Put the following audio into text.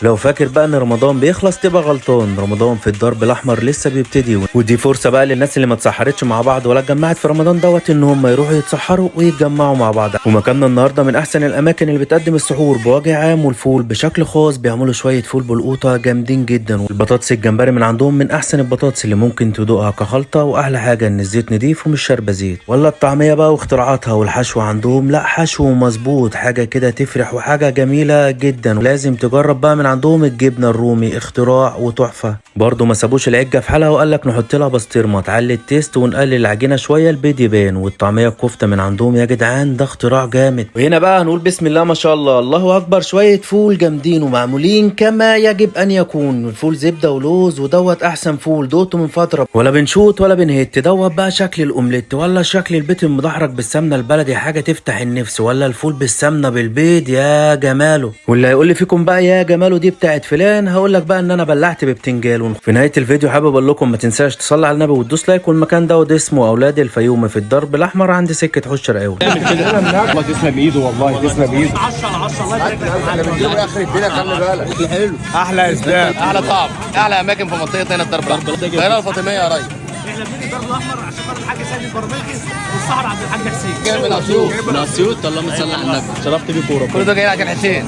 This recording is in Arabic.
لو فاكر بقى ان رمضان بيخلص تبقى غلطان. رمضان في الدرب الاحمر لسه بيبتدي، ودي فرصه بقى للناس اللي ما اتسحرتش مع بعض ولا اتجمعت في رمضان دوت ان هم يروحوا يتسحروا ويتجمعوا مع بعض. ومكاننا النهارده من احسن الاماكن اللي بتقدم السحور بوجه عام والفول بشكل خاص. بيعملوا شويه فول بالقوطه جامدين جدا، والبطاطس الجمبري من عندهم من احسن البطاطس اللي ممكن تدوقها كخلطه. واحلى حاجه ان الزيت نضيف ومش شاربه زيت. ولا الطعميه بقى واختراعاتها والحشو عندهم، لا حشو مظبوط، حاجه كده تفرح وحاجه جميله جدا. ولازم تجرب بقى من عندهم الجبنه الرومي، اختراع وتحفه. برضه ما سابوش العجه في حالها وقال لك نحط لها بسطرمه تعلي التيست ونقلل العجينه شويه البيض يبان. والطعميه الكفته من عندهم يا جدعان ده اختراع جامد. وهنا بقى هنقول بسم الله ما شاء الله الله اكبر. شويه فول جامدين ومعمولين كما يجب ان يكون. الفول زبده ولوز ودوت احسن فول دوقته من فتره. ولا بنشوت ولا بنهت. دوت بقى شكل الاومليت ولا شكل البيض المدحرج بالسمنه البلدي، حاجه تفتح النفس. ولا الفول بالسمنه بالبيض يا جماله. واللي هيقول لي فيكم بقى يا جماله دي بتاعت فلان، هقول لك بقى ان انا بلعت ببتنجال. في نهايه الفيديو حابب اقول لكم ما تنساش تصلي على النبي وتدوس لايك. والمكان دوت اسمه اولاد الفيوم في الدرب الاحمر عند سكه حوش شرقاوي. والله تسلم ايده، والله تسلم ايده. 10 على 10 الله يبارك لك. احنا بنجيبه اخر الدنيا، خلي بالك. حلو. احلى اسلام، احلى طعم، احلى اماكن في منطقه هنا الدرب الاحمر، القاهره الفاطميه يا ريس. احنا بنيجي الدرب الاحمر عشان خاطر الحاج سيد البرميكي والصحراء عند الحاج حسين. جاي من اسيوط، اللهم صل على النبي. شرفت بيك وربنا. كل ده جاي عشان حسين.